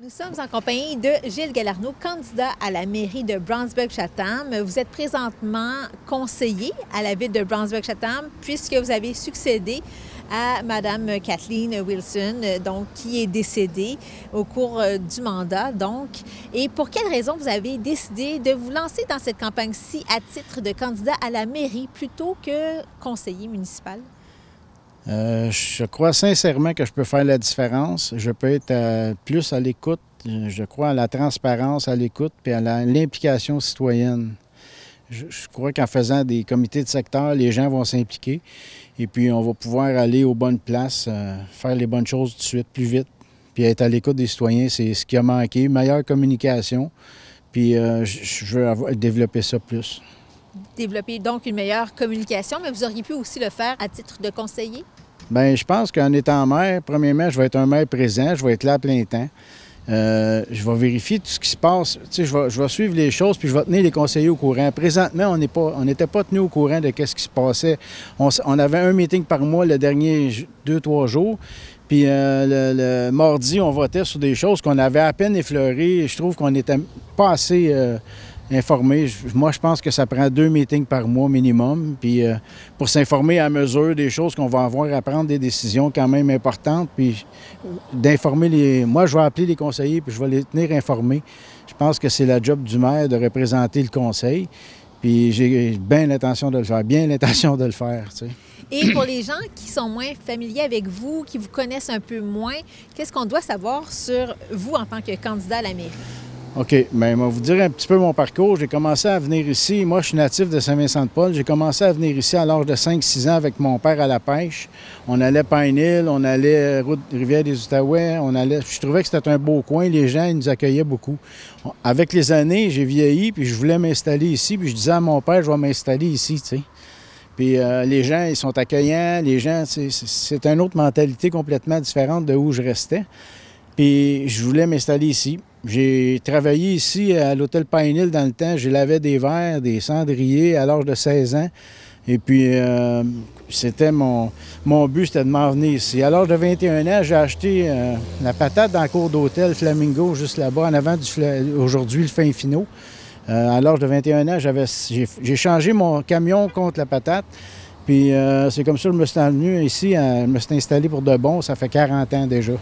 Nous sommes en compagnie de Gilles Galarneau, candidat à la mairie de Brownsburg-Chatham. Vous êtes présentement conseiller à la ville de Brownsburg-Chatham puisque vous avez succédé à Mme Kathleen Wilson, donc, qui est décédée au cours du mandat. Donc. Et pour quelle raison vous avez décidé de vous lancer dans cette campagne-ci à titre de candidat à la mairie plutôt que conseiller municipal? Je crois sincèrement que je peux faire la différence. Je peux être plus à l'écoute. Je crois à la transparence, à l'écoute et à l'implication citoyenne. Je crois qu'en faisant des comités de secteur, les gens vont s'impliquer et puis on va pouvoir aller aux bonnes places, faire les bonnes choses tout de suite, plus vite. Puis être à l'écoute des citoyens, c'est ce qui a manqué. Meilleure communication, puis je veux développer ça plus. Développer donc une meilleure communication, mais vous auriez pu aussi le faire à titre de conseiller? Bien, je pense qu'en étant maire, premièrement, je vais être un maire présent, je vais être là à plein temps. Je vais vérifier tout ce qui se passe. Tu sais, je vais suivre les choses, puis je vais tenir les conseillers au courant. Présentement, on n'était pas tenus au courant de ce qui se passait. On avait un meeting par mois le dernier 2-3 jours. Puis le mardi, on votait sur des choses qu'on avait à peine effleurées. Je trouve qu'on n'était pas assez informés. Moi, je pense que ça prend 2 meetings par mois minimum. Puis pour s'informer à mesure des choses qu'on va avoir à prendre, des décisions quand même importantes. Puis d'informer les... Moi, je vais appeler les conseillers puis je vais les tenir informés. Je pense que c'est la job du maire de représenter le conseil. Puis j'ai bien l'intention de le faire, tu sais. Et pour les gens qui sont moins familiers avec vous, qui vous connaissent un peu moins, qu'est-ce qu'on doit savoir sur vous en tant que candidat à la mairie? OK. Bien, je vais vous dire un petit peu mon parcours. J'ai commencé à venir ici. Moi, je suis natif de Saint-Vincent-de-Paul. J'ai commencé à venir ici à l'âge de 5-6 ans avec mon père à la pêche. On allait Pine Hill, on allait route Rivière-des-Outaouais. Je trouvais que c'était un beau coin. Les gens, ils nous accueillaient beaucoup. Avec les années, j'ai vieilli, puis je voulais m'installer ici. Puis je disais à mon père, je vais m'installer ici, tu sais. Puis les gens, ils sont accueillants. Les gens, c'est une autre mentalité complètement différente de où je restais. Puis je voulais m'installer ici. J'ai travaillé ici à l'hôtel Pine Hill dans le temps. J'ai lavé des verres, des cendriers à l'âge de 16 ans. Et puis, c'était mon but, c'était de m'en venir ici. À l'âge de 21 ans, j'ai acheté la patate dans la cour d'hôtel Flamingo, juste là-bas, en avant aujourd'hui, le Fin Finot. À l'âge de 21 ans, j'ai changé mon camion contre la patate. Puis, c'est comme ça que je me suis venu ici, je me suis installé pour de bon. Ça fait 40 ans déjà.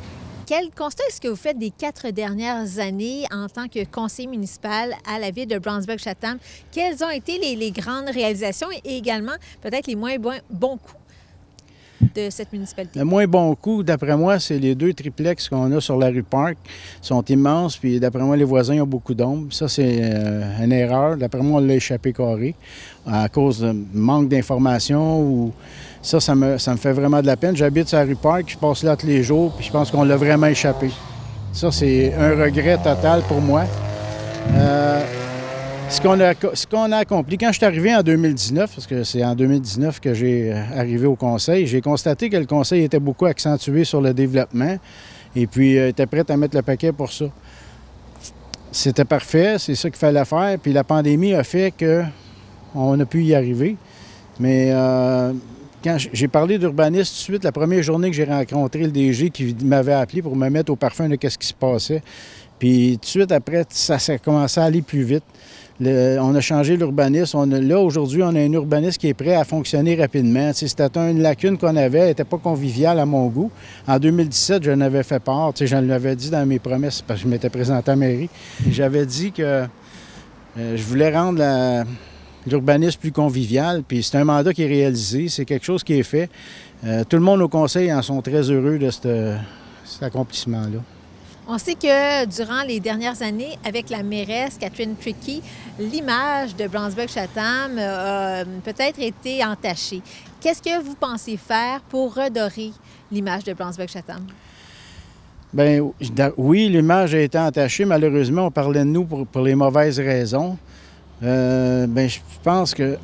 Quel constat est-ce que vous faites des 4 dernières années en tant que conseiller municipal à la ville de Brownsburg-Chatham? Quelles ont été les grandes réalisations et également peut-être les moins bons coups de cette municipalité? Le moins bon coup, d'après moi, c'est les 2 triplex qu'on a sur la rue Park. Ils sont immenses, puis d'après moi, les voisins ont beaucoup d'ombre. Ça, c'est une erreur. D'après moi, on l'a échappé carré à cause de manque d'informations ou... Ça me fait vraiment de la peine. J'habite sur la rue Park, je passe là tous les jours, puis je pense qu'on l'a vraiment échappé. Ça, c'est un regret total pour moi. Ce qu'on a accompli, quand je suis arrivé en 2019, parce que c'est en 2019 que j'ai arrivé au conseil, j'ai constaté que le conseil était beaucoup accentué sur le développement et puis était prêt à mettre le paquet pour ça. C'était parfait, c'est ça qu'il fallait faire, puis la pandémie a fait qu'on a pu y arriver. Mais quand j'ai parlé d'urbanisme tout de suite, la première journée que j'ai rencontré le DG qui m'avait appelé pour me mettre au parfum de ce qui se passait. Puis tout de suite après, ça s'est commencé à aller plus vite. On a changé l'urbanisme. Là, aujourd'hui, on a un urbanisme qui est prêt à fonctionner rapidement. C'était une lacune qu'on avait, elle n'était pas conviviale à mon goût. En 2017, j'en avais fait part. Je l'avais dit dans mes promesses parce que je m'étais présenté à la mairie. J'avais dit que je voulais rendre l'urbanisme plus convivial, puis c'est un mandat qui est réalisé, c'est quelque chose qui est fait. Tout le monde au conseil en sont très heureux de cet accomplissement-là. On sait que durant les dernières années, avec la mairesse Catherine Trickey, l'image de Brownsburg-Chatham a peut-être été entachée. Qu'est-ce que vous pensez faire pour redorer l'image de Brownsburg-Chatham? Bien, oui, l'image a été entachée. Malheureusement, on parlait de nous pour les mauvaises raisons. Bien, je pense que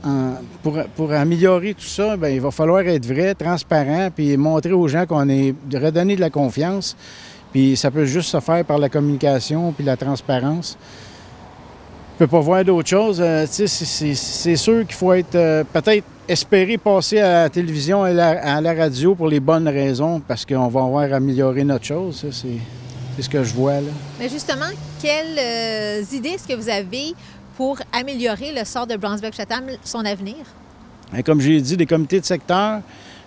pour améliorer tout ça, bien, il va falloir être vrai, transparent, puis montrer aux gens redonner de la confiance. Puis ça peut juste se faire par la communication puis la transparence. Je ne peux pas voir d'autre chose. C'est sûr qu'il faut être peut-être espérer passer à la télévision et à la radio pour les bonnes raisons, parce qu'on va avoir amélioré notre chose. Ça, c'est ce que je vois, là. Mais justement, quelles idées est-ce que vous avez pour améliorer le sort de Brownsburg-Chatham, son avenir? Et comme j'ai dit, des comités de secteur,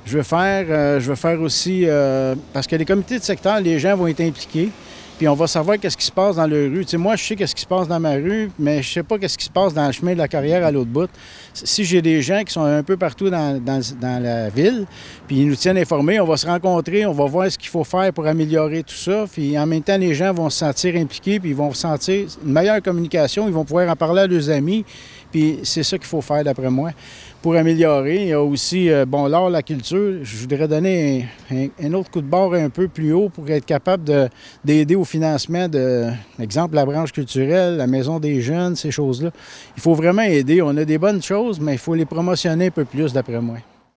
je veux faire aussi, parce que les comités de secteur, les gens vont être impliqués, puis on va savoir qu'est-ce qui se passe dans leur rue. Tu sais, moi, je sais qu'est-ce qui se passe dans ma rue, mais je sais pas qu'est-ce qui se passe dans le chemin de la carrière à l'autre bout. Si j'ai des gens qui sont un peu partout dans la ville, puis ils nous tiennent informés, on va se rencontrer, on va voir ce qu'il faut faire pour améliorer tout ça, puis en même temps, les gens vont se sentir impliqués, puis ils vont sentir une meilleure communication, ils vont pouvoir en parler à leurs amis, puis c'est ça qu'il faut faire, d'après moi. Pour améliorer, il y a aussi, l'art, la culture. Je voudrais donner un autre coup de barre un peu plus haut pour être capable d'aider au financement de, exemple, la branche culturelle, la maison des jeunes, ces choses-là. Il faut vraiment aider. On a des bonnes choses, mais il faut les promotionner un peu plus, d'après moi.